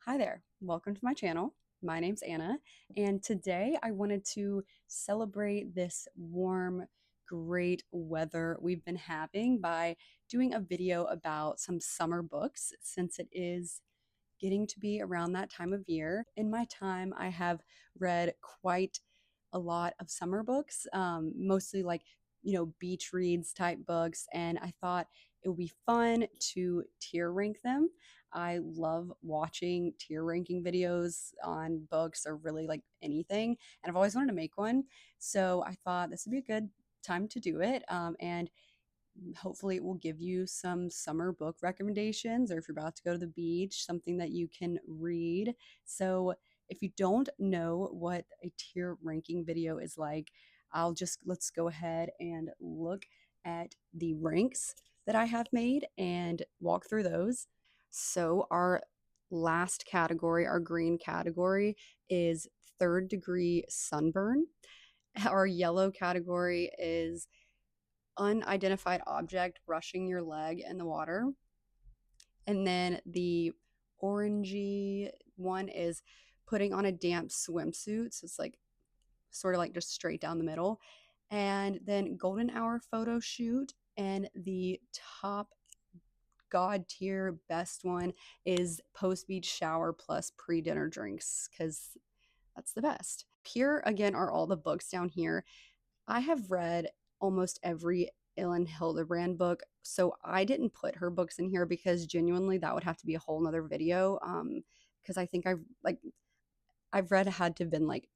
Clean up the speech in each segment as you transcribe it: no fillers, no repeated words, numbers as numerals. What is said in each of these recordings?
Hi there, welcome to my channel. My name's Anna, and today I wanted to celebrate this warm, great weather we've been having by doing a video about some summer books since it is getting to be around that time of year. In my time, I have read quite a lot of summer books, mostly like, beach reads type books, and I thought it would be fun to tier rank them. I love watching tier ranking videos on books or really like anything, and I've always wanted to make one. So I thought this would be a good time to do it. And hopefully it will give you some summer book recommendations, or if you're about to go to the beach, something that you can read. So if you don't know what a tier ranking video is like, let's go ahead and look at the ranks that I have made and walk through those. So our last category, our green category, is third degree sunburn. Our yellow category is unidentified object brushing your leg in the water. And then the orangey one is putting on a damp swimsuit. So it's like sort of like just straight down the middle. And then golden hour photo shoot. And the top god tier best one is post beach shower plus pre dinner drinks, because that's the best. Here again are all the books down here. I have read almost every elin hilderbrand book, so I didn't put her books in here because genuinely that would have to be a whole nother video. Because I think I've read had to have been like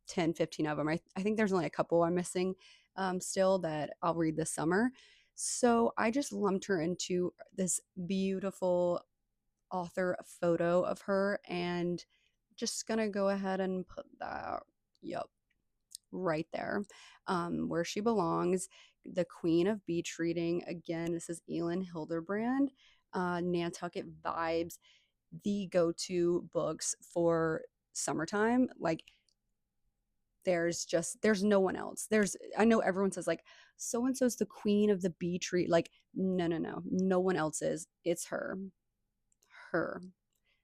10, 15 of them. I think there's only a couple I'm missing still that I'll read this summer. So I just lumped her into this beautiful author photo of her, and just gonna go ahead and put that, yep, right there, where she belongs. The Queen of Beach Reading. Again, this is Elin Hilderbrand. Nantucket vibes, the go-to books for summertime. Like there's no one else. I know everyone says like so and so's the queen of the beach read. Like no one else is. It's her.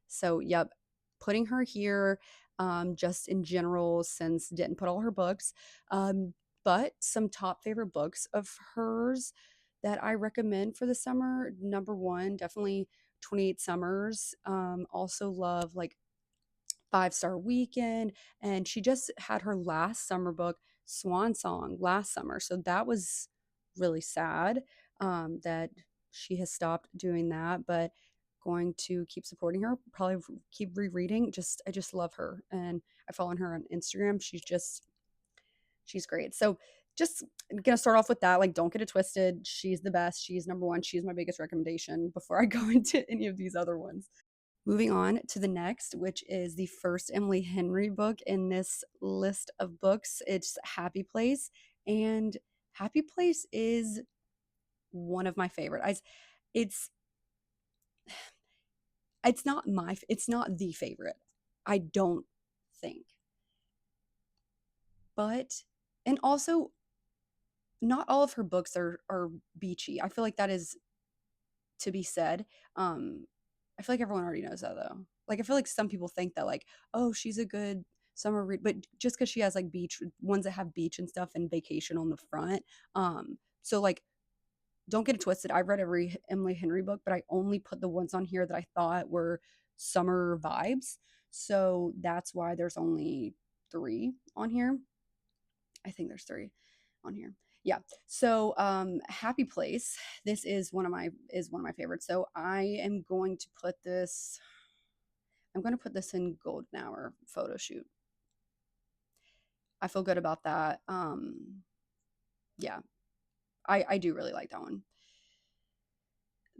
So, yep, putting her here, just in general, since didn't put all her books. But some top favorite books of hers that I recommend for the summer. Number one, definitely 28 Summers. Also love like Five-Star Weekend. And she just had her last summer book, Swan Song, last summer. So that was really sad, that she has stopped doing that. But going to keep supporting her, probably keep rereading. I just love her, and I follow her on Instagram. She's great. So just gonna start off with that. Like, don't get it twisted. She's the best. She's number one. She's my biggest recommendation before I go into any of these other ones. Moving on to the next, which is the first Emily Henry book in this list of books. It's Happy Place, and Happy Place is one of my favorite. It's it's not the favorite, I don't think. But and also not all of her books are beachy. I feel like that is to be said. I feel like everyone already knows that though. Like I feel like some people think that like, oh, she's a good summer read, but just because she has like beach ones that have beach and stuff and vacation on the front. So like don't get it twisted. I've read every Emily Henry book, but I only put the ones on here that I thought were summer vibes. So that's why there's only three on here. I think there's three on here. Yeah. So Happy Place. This is one of my favorites. So I'm going to put this in golden hour photo shoot. I feel good about that. Yeah. I do really like that one.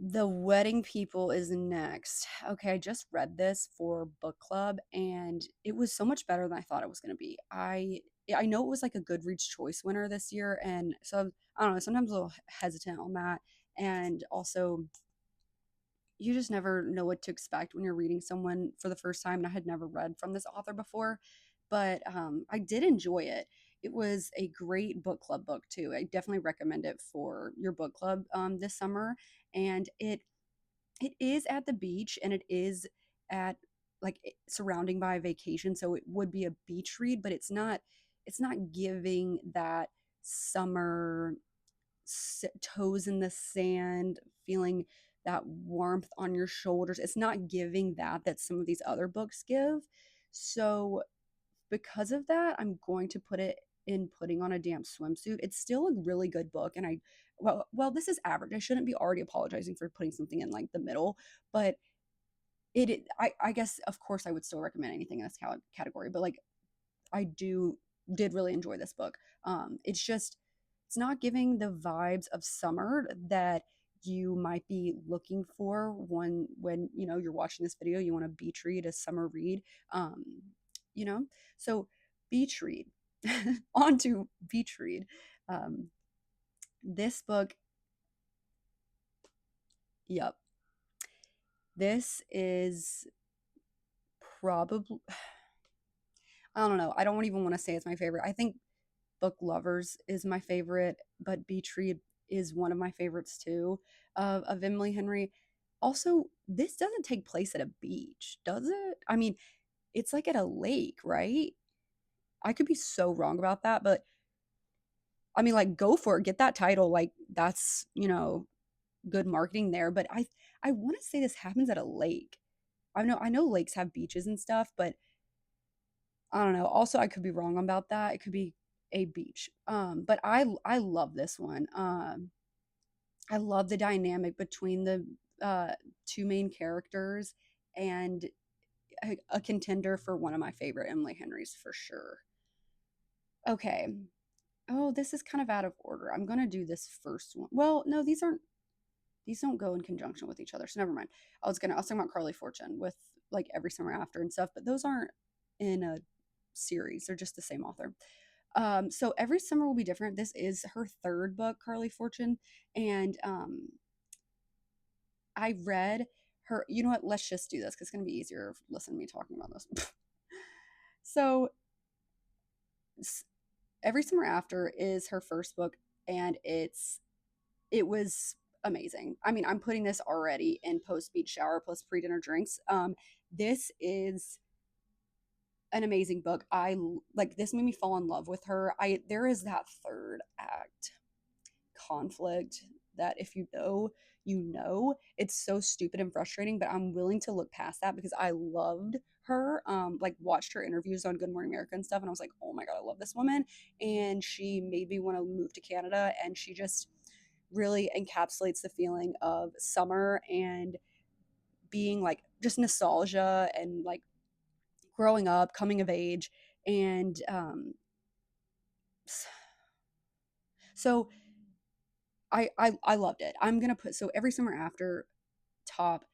The Wedding People is next. Okay, I just read this for book club and it was so much better than I thought it was going to be. I know it was like a Goodreads choice winner this year, and so I don't know, sometimes a little hesitant on that. And also you just never know what to expect when you're reading someone for the first time, and I had never read from this author before, but I did enjoy it. It was a great book club book too. I definitely recommend it for your book club this summer. And it is at the beach, and it is at like surrounding by a vacation, so it would be a beach read, but it's not giving that summer toes in the sand feeling, that warmth on your shoulders. It's not giving that some of these other books give. So because of that, I'm going to put it in Putting on a Damp Swimsuit. It's still a really good book, and this is average. I shouldn't be already apologizing for putting something in like the middle, but I guess of course I would still recommend anything in this category, but like I did really enjoy this book. It's not giving the vibes of summer that you might be looking for when you're watching this video. You want a beach read, a summer read, um, you know. So beach read, on to beach read. Um, this book, yep, this is probably, I don't know. I don't even want to say it's my favorite. I think Book Lovers is my favorite, but Beach Read is one of my favorites too, of Emily Henry. Also, this doesn't take place at a beach, does it? I mean, it's like at a lake, right? I could be so wrong about that, but I mean, like, go for it, get that title. Like, that's good marketing there. But I want to say this happens at a lake. I know lakes have beaches and stuff, but I don't know. Also, I could be wrong about that. It could be a beach. But I love this one. I love the dynamic between the two main characters, and a contender for one of my favorite Emily Henrys for sure. Okay. Oh, this is kind of out of order. I'm gonna do this first one. Well, no, these don't go in conjunction with each other, so never mind. I was talking about Carly Fortune with like Every Summer After and stuff, but those aren't in a series. They're just the same author. So Every Summer Will Be Different. This is her third book, Carly Fortune, and I read her. You know what? Let's just do this because it's gonna be easier listening to me talking about this. So Every Summer After is her first book, and it was amazing. I mean, I'm putting this already in post beach shower plus pre dinner drinks. This is an amazing book. I like this made me fall in love with her. I There is that third act conflict that if it's so stupid and frustrating, but I'm willing to look past that because I loved her. Like watched her interviews on Good Morning America and stuff, and I was like, oh my god, I love this woman. And she made me want to move to Canada, and she just really encapsulates the feeling of summer and being like just nostalgia and like growing up, coming of age, and so I loved it. I'm gonna put so Every Summer After top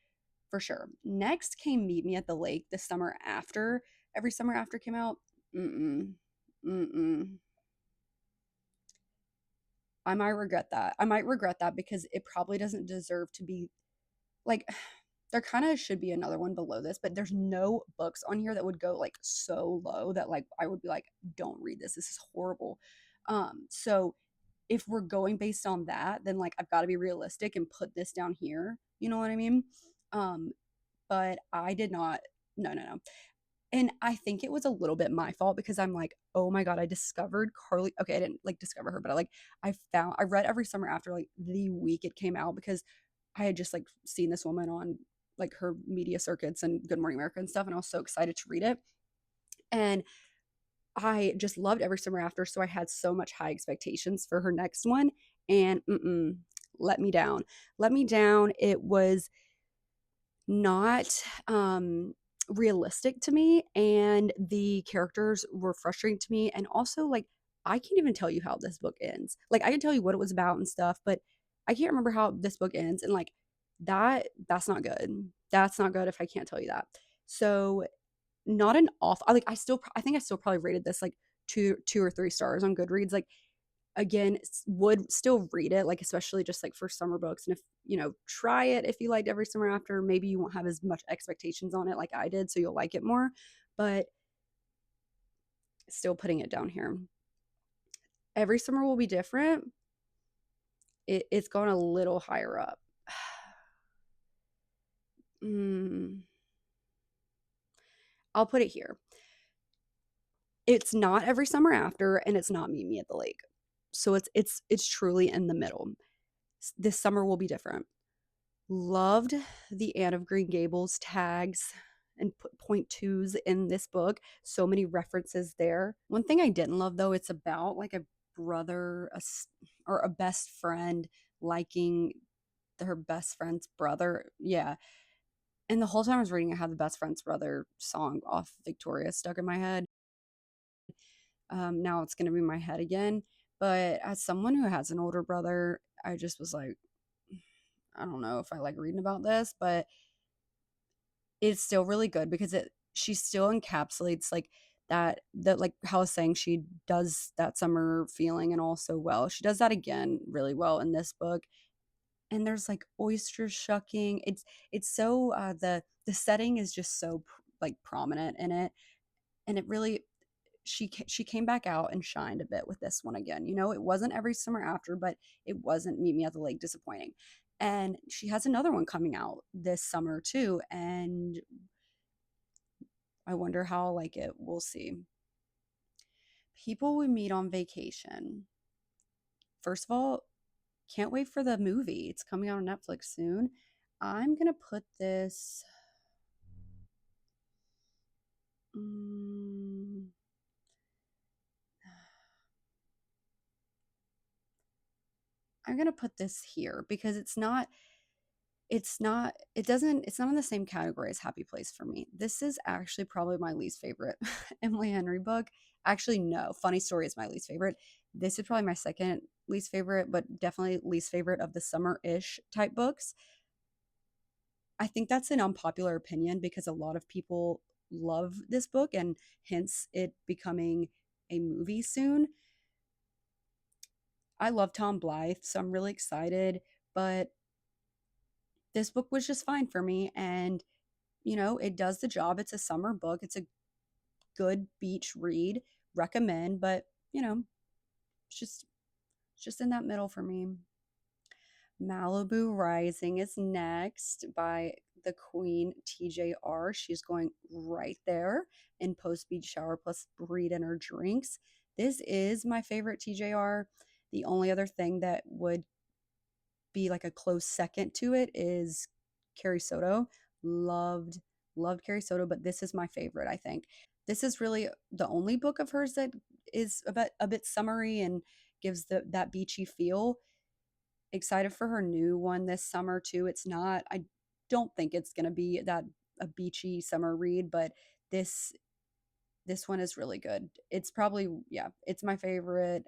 for sure. Next came Meet Me at the Lake the summer after Every Summer After came out. Mm-mm. Mm-mm. I might regret that. I might regret that because it probably doesn't deserve to be like there kind of should be another one below this, but there's no books on here that would go like so low that like I would be like, don't read this. This is horrible. So if we're going based on that, then like I've got to be realistic and put this down here. You know what I mean? Um, but I did not. No, no, no. And I think it was a little bit my fault because I'm like, oh my god, I discovered Carly. Okay, I didn't like discover her, but I read Every Summer After like the week it came out because I had just like seen this woman on like her media circuits and Good Morning America and stuff, and I was so excited to read it. And I just loved Every Summer After, so I had so much high expectations for her next one, and let me down. Let me down. It was not realistic to me, and the characters were frustrating to me, and also like I can't even tell you how this book ends. Like I can tell you what it was about and stuff, but I can't remember how this book ends, and like that's not good. That's not good if I can't tell you that. So not an off. I think I still probably rated this like two or three stars on Goodreads. Like again, would still read it, like especially just like for summer books. And if try it if you liked Every Summer After. Maybe you won't have as much expectations on it like I did, so you'll like it more. But still putting it down here. Every Summer Will Be Different. It's gone a little higher up. mm, I'll put it here. It's not every summer after, and it's not Meet Me at the Lake. So it's truly in the middle. This summer will be different. Loved the Anne of Green Gables tags and point twos in this book. So many references there. One thing I didn't love though, it's about like a brother or a best friend liking her best friend's brother. Yeah. And the whole time I was reading, I had the best friend's brother song off Victoria stuck in my head. Now it's going to be in my head again. But as someone who has an older brother, I just was like, I don't know if I like reading about this, but it's still really good because it she still encapsulates like that like how I was saying she does that summer feeling and also well. She does that again really well in this book. And there's like oyster shucking. It's so the setting is just so like prominent in it, and it really she came back out and shined a bit with this one again. You know, it wasn't every summer after, but it wasn't Meet Me at the Lake disappointing. And she has another one coming out this summer too, and I wonder how I'll like it. We'll see. People we meet on vacation. First of all, can't wait for the movie. It's coming out on Netflix soon. I'm gonna put this. Mm, I'm gonna put this here because it's not in the same category as Happy Place for me. This is actually probably my least favorite Emily Henry book. Actually, no, Funny Story is my least favorite. This is probably my second least favorite, but definitely least favorite of the summer-ish type books. I think that's an unpopular opinion because a lot of people love this book and hence it becoming a movie soon. I love Tom Blythe, so I'm really excited, but this book was just fine for me, and you know, it does the job. It's a summer book. It's a good beach read. Recommend, but you know, it's just in that middle for me. Malibu Rising is next by the Queen TJR. She's going right there in Post Beach Shower plus Read and her drinks. This is my favorite TJR. The only other thing that would be like a close second to it is Carrie Soto. Loved, loved Carrie Soto, but this is my favorite, I think. This is really the only book of hers that is a bit summery and gives that beachy feel. Excited for her new one this summer too. It's not, I don't think it's going to be that a beachy summer read, but this this one is really good. It's probably, yeah, it's my favorite.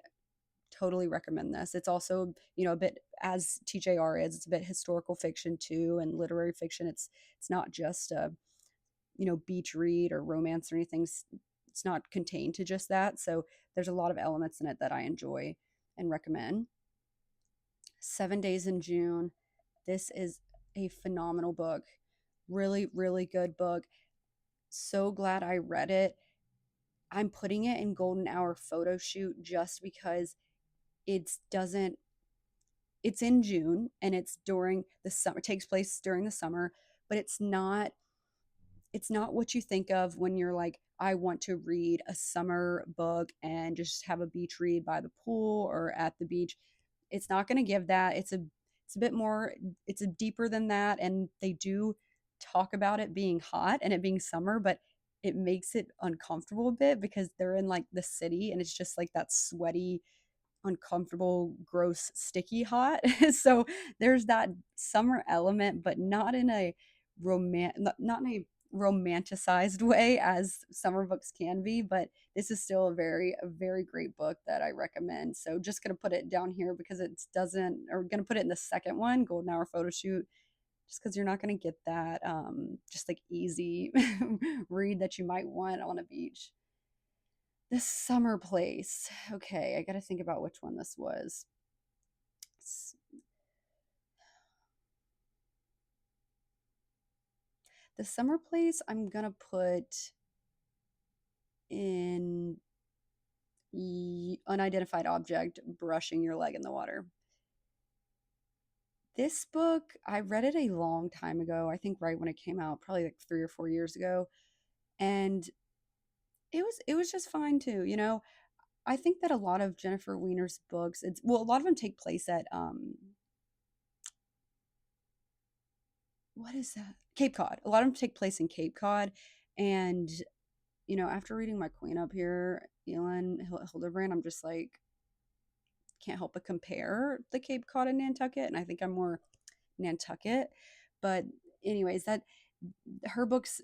Totally recommend this. It's also, you know, a bit as TJR is, it's a bit historical fiction too and literary fiction. It's not just a, you know, beach read or romance or anything. It's not contained to just that. So there's a lot of elements in it that I enjoy and recommend. 7 Days in June. This is a phenomenal book. Really, really good book. So glad I read it. I'm putting it in golden hour photo shoot just because it doesn't it's in June and it's during the summer, it takes place during the summer, but it's not what you think of when you're like, I want to read a summer book and just have a beach read by the pool or at the beach. It's not going to give that. It's a bit more, it's a deeper than that. And they do talk about it being hot and it being summer, but it makes it uncomfortable a bit because they're in like the city and it's just like that sweaty uncomfortable, gross, sticky hot. So there's that summer element, but not in a not in a romanticized way as summer books can be. But this is still a very great book that I recommend. So just gonna put it down here because it doesn't, or gonna put it in the second one, Golden Hour Photo Shoot. Just because you're not going to get that just like easy read that you might want on a beach. The Summer Place. Okay, I got to think about which one this was. The Summer Place, I'm going to put in unidentified object brushing your leg in the water. This book, I read it a long time ago. I think right when it came out, probably like 3 or 4 years ago. And it was just fine too, you know. I think that a lot of Jennifer Weiner's books, it's well, a lot of them take place at what is that? Cape Cod. A lot of them take place in Cape Cod, and you know, after reading my queen up here, Elin Hilderbrand, I'm just like can't help but compare the Cape Cod and Nantucket, and I think I'm more Nantucket. But anyways, that her books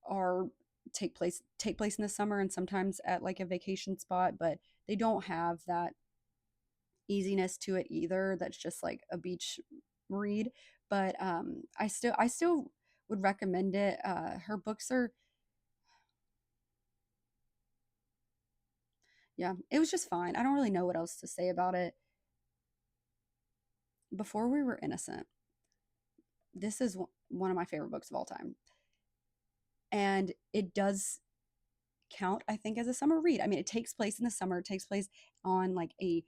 are take place in the summer and sometimes at like a vacation spot, but they don't have that easiness to it either. That's just like a beach read. But I still would recommend it. Her books are yeah, it was just fine. I don't really know what else to say about it. Before We Were Innocent, this is one of my favorite books of all time, and it does count, I think, as a summer read. I mean, it takes place in the summer. It takes place on like a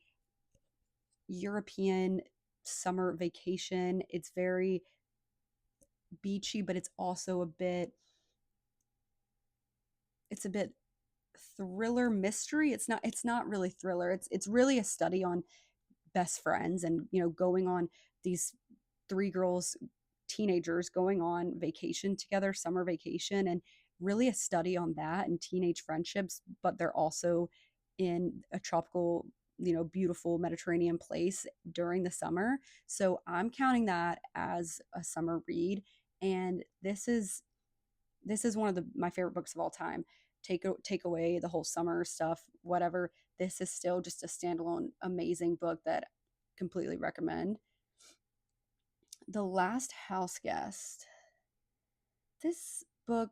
European summer vacation. It's very beachy, but it's a bit thriller mystery. It's not really thriller. It's really a study on best friends and, you know, going on these three girls, teenagers going on vacation together, summer vacation, and really a study on that and teenage friendships, but they're also in a tropical, you know, beautiful Mediterranean place during the summer. So I'm counting that as a summer read. And this is one of my favorite books of all time. Take away the whole summer stuff, whatever. This is still just a standalone amazing book that I completely recommend. The Last House Guest. This book,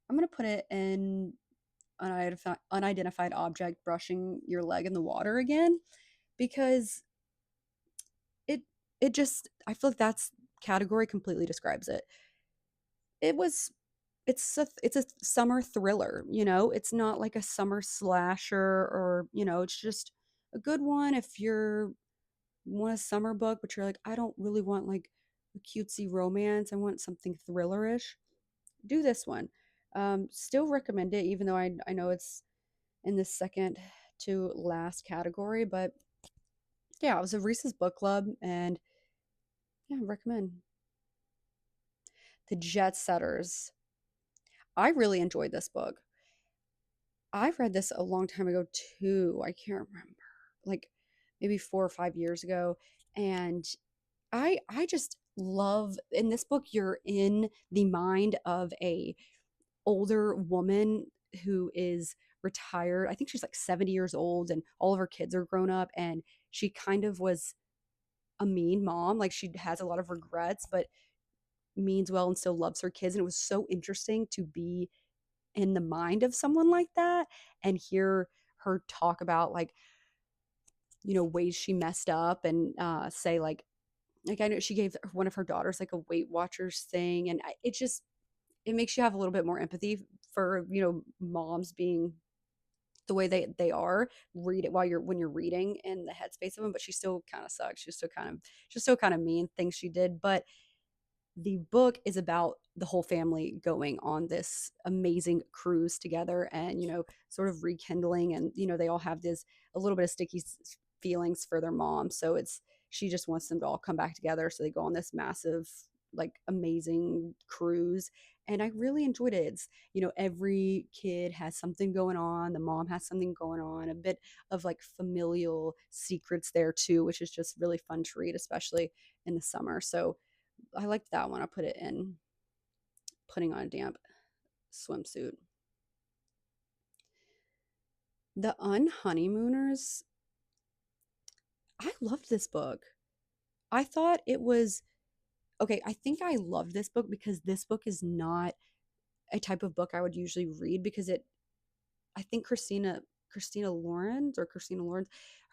I'm going to put it in unidentified object brushing your leg in the water again, because it it just, I feel like that's category completely describes it. It was it's a summer thriller, you know. It's not like a summer slasher, or, you know, it's just a good one if you're want a summer book but you're like, I don't really want like a cutesy romance, I want something thrillerish. Do this one. Still recommend it, even though I know it's in the second to last category. But yeah, it was a Reese's book club, and yeah, recommend. The Jet Setters. I really enjoyed this book. I read this a long time ago too. I can't remember, like maybe 4 or 5 years ago, and I just love, in this book you're in the mind of a older woman who is retired. I think she's like 70 years old and all of her kids are grown up, and she kind of was a mean mom. Like, she has a lot of regrets, but means well and still loves her kids. And it was so interesting to be in the mind of someone like that and hear her talk about, like, you know, ways she messed up, and say like I know she gave one of her daughters like a Weight Watchers thing, and it just, it makes you have a little bit more empathy for, you know, moms being the way they are. Read it while you're when you're reading in the headspace of them, but she still kind of sucks. She's still kind of mean things she did. But the book is about the whole family going on this amazing cruise together, and, you know, sort of rekindling, and, you know, they all have this a little bit of sticky feelings for their mom, so it's she just wants them to all come back together, so they go on this massive, like, amazing cruise. And I really enjoyed it. It's, you know, every kid has something going on, the mom has something going on, a bit of like familial secrets there too, which is just really fun to read, especially in the summer. So I liked that one. I put it in putting on a damp swimsuit. The Unhoneymooners. I loved this book. I thought it was okay. I think I loved this book because this book is not a type of book I would usually read, because I think Christina Lawrence,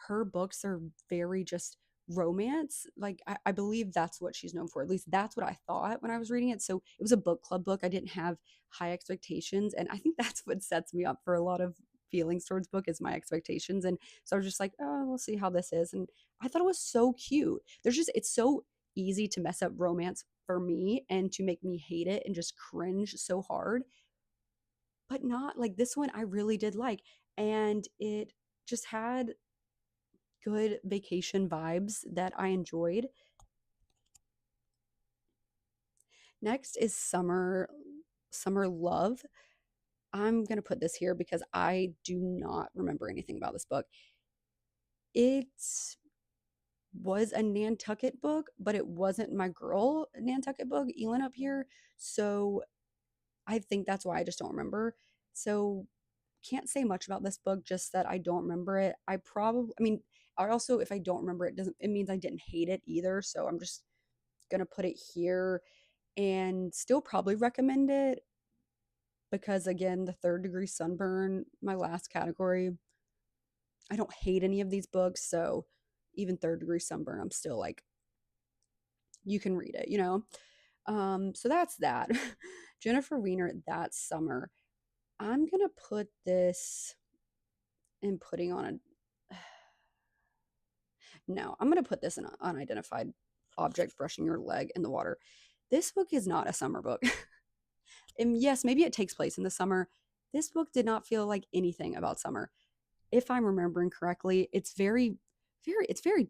her books are very just romance. Like, I believe that's what she's known for. At least that's what I thought when I was reading it. So it was a book club book. I didn't have high expectations. And I think that's what sets me up for a lot of feelings towards book, is my expectations. And so I was just like, oh, we'll see how this is. And I thought it was so cute. It's so easy to mess up romance for me and to make me hate it and just cringe so hard, but not like this one I really did like. And it just had good vacation vibes that I enjoyed. Next is Summer Love. I'm going to put this here because I do not remember anything about this book. It was a Nantucket book, but it wasn't my girl Nantucket book, Elin up here. So I think that's why I just don't remember. So can't say much about this book, just that I don't remember it. I mean, I also, if I don't remember it, doesn't, it means I didn't hate it either. So I'm just gonna put it here and still probably recommend it because again, the third degree sunburn, my last category, I don't hate any of these books. So even third degree sunburn, I'm still like, you can read it, you know? So that's that. Jennifer Weiner, that summer. I'm gonna put this in putting on a no, I'm gonna put this in an unidentified object brushing your leg in the water. This book is not a summer book. And yes, maybe it takes place in the summer. This book did not feel like anything about summer. If I'm remembering correctly, it's very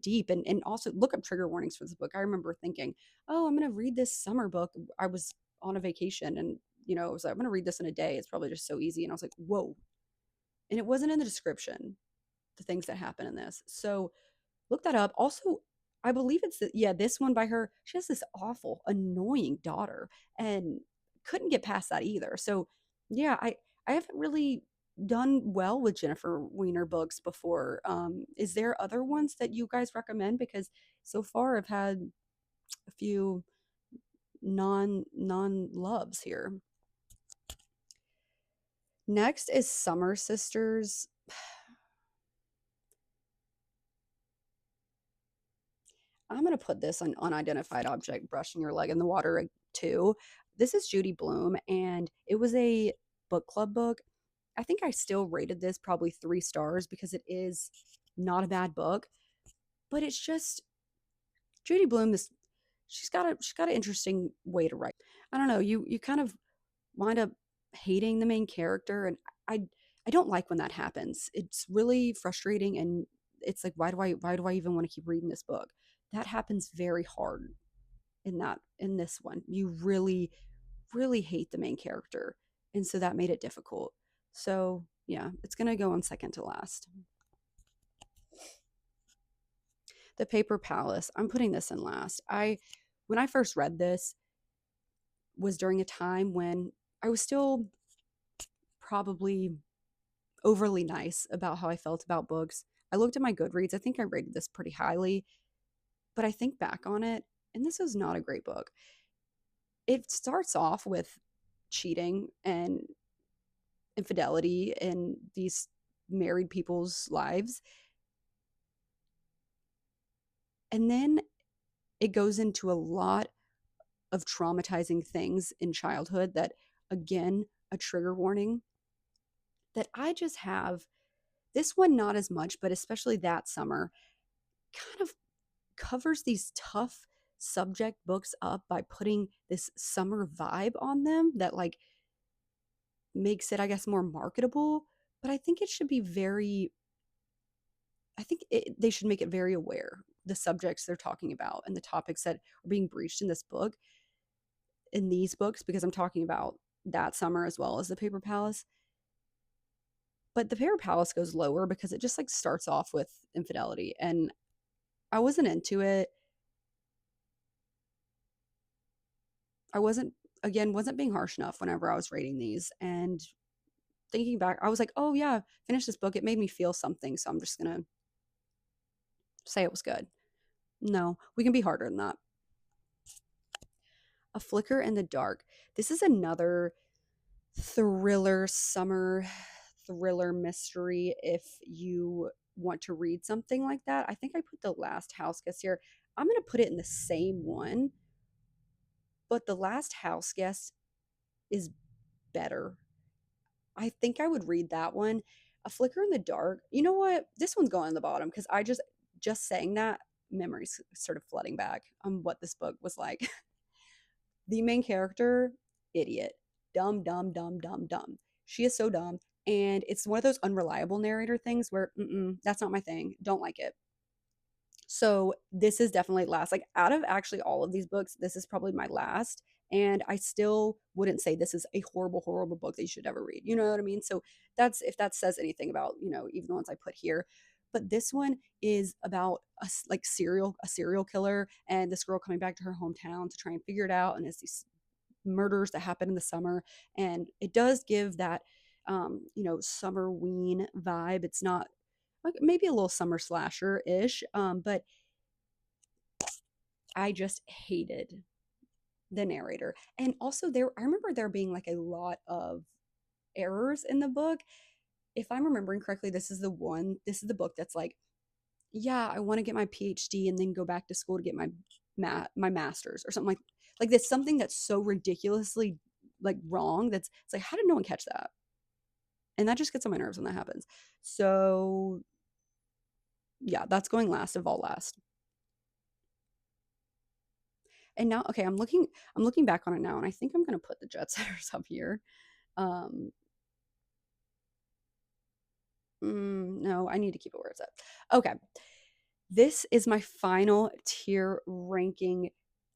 deep and also look up trigger warnings for this book. I remember thinking, oh, I'm gonna read this summer book. I was on a vacation and I was like, I'm gonna read this in a day. It's probably just so easy. And I was like, whoa. And it wasn't in the description, the things that happen in this. So look that up. Also, I believe yeah, this one by her. She has this awful, annoying daughter, and couldn't get past that either. So, yeah, I haven't really done well with Jennifer Weiner books before. Is there other ones that you guys recommend? Because so far I've had a few non loves here. Next is Summer Sisters. I'm going to put this on unidentified object brushing your leg in the water too. This is Judy Blume, and it was a book club book. I think I still rated this probably 3 stars because it is not a bad book, but it's just Judy Blume. She's got an interesting way to write. I don't know. You kind of wind up hating the main character, and I I don't like when that happens. It's really frustrating, and it's like why do I even want to keep reading this book? That happens very hard in this one. You really hate the main character, and so that made it difficult. So yeah, it's gonna go on second to last. The Paper Palace. I'm putting this in last. I When I first read this was during a time when I was still probably overly nice about how I felt about books. I looked at my Goodreads. I think I rated this pretty highly, but I think back on it, and this is not a great book. It starts off with cheating and infidelity in these married people's lives. And then it goes into a lot of traumatizing things in childhood that, again, a trigger warning that I just have. This one, not as much, but especially that summer, kind of covers these tough subject books up by putting this summer vibe on them that, like, makes it, I guess, more marketable. But I think it should be they should make it very aware the subjects they're talking about and the topics that are being breached in this book, in these books, because I'm talking about that summer as well as the Paper Palace. But the Paper Palace goes lower because it just like starts off with infidelity, and I wasn't into it. I wasn't being harsh enough whenever I was rating these, and thinking back, I was like, oh yeah, finish this book. It made me feel something, so I'm just gonna say it was good. No, we can be harder than that. A Flicker in the Dark. This is another summer thriller mystery. If you want to read something like that, I think I put The Last House Guest here. I'm going to put it in the same one, but The Last House Guest is better. I think I would read that one. A Flicker in the Dark. You know what? This one's going on the bottom because I just saying that, memories sort of flooding back on what this book was like. The main character, idiot. Dumb, dumb, dumb, dumb, dumb. She is so dumb. And it's one of those unreliable narrator things where, that's not my thing. Don't like it. So this is definitely last. Like out of actually all of these books, this is probably my last. And I still wouldn't say this is a horrible, horrible book that you should ever read. You know what I mean? So that's if that says anything about, even the ones I put here. But this one is about a serial killer and this girl coming back to her hometown to try and figure it out. And it's these murders that happen in the summer. And it does give that summer ween vibe. It's not like maybe a little summer slasher ish, but I just hated the narrator. And also I remember there being like a lot of errors in the book. If I'm remembering correctly, this is the book that's like, yeah, I want to get my PhD and then go back to school to get my master's or something like this, something that's so ridiculously like wrong that's it's like how did no one catch that? And that just gets on my nerves when that happens. So yeah, that's going last of all last. And now, okay, I'm looking back on it now, and I think I'm gonna put the Jet Setters up here. Um, no, I need to keep it where it's at. Okay, this is my final tier ranking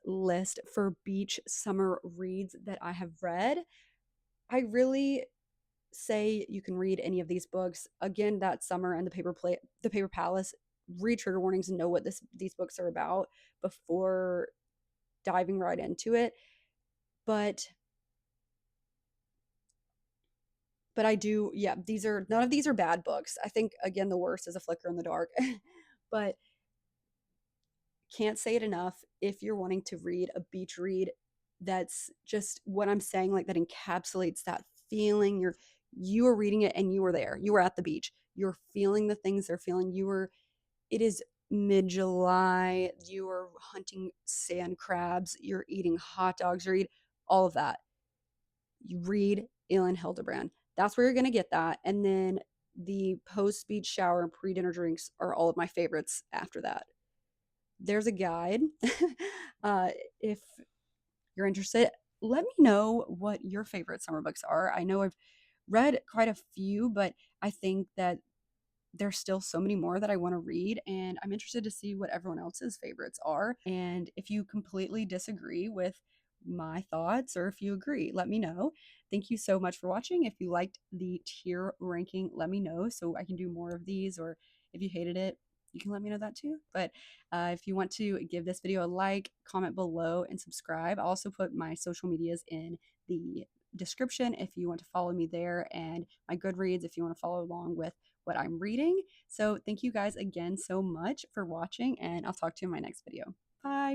list for beach summer reads that I have read. I really say you can read any of these books. Again, that summer and the paper palace. Read trigger warnings and know what these books are about before diving right into it. But I do, yeah, these are none of these are bad books. I think again the worst is A Flicker in the Dark. But can't say it enough, if you're wanting to read a beach read that's just what I'm saying, like that encapsulates that feeling. You are reading it and you were there. You were at the beach. You're feeling the things they're feeling. It is mid-July. You are hunting sand crabs. You're eating hot dogs. You're eating all of that. You read Elin Hilderbrand. That's where you're going to get that. And then the post beach shower and pre dinner drinks are all of my favorites after that. There's a guide. uh, if you're interested, let me know what your favorite summer books are. I know I've read quite a few, but I think that there's still so many more that I want to read, and I'm interested to see what everyone else's favorites are. And if you completely disagree with my thoughts or if you agree, let me know. Thank you so much for watching. If you liked the tier ranking, let me know so I can do more of these, or if you hated it, you can let me know that too. But if you want to give this video a like, comment below, and subscribe. I'll also put my social medias in the description if you want to follow me there, and my Goodreads if you want to follow along with what I'm reading. So thank you guys again so much for watching, and I'll talk to you in my next video. Bye.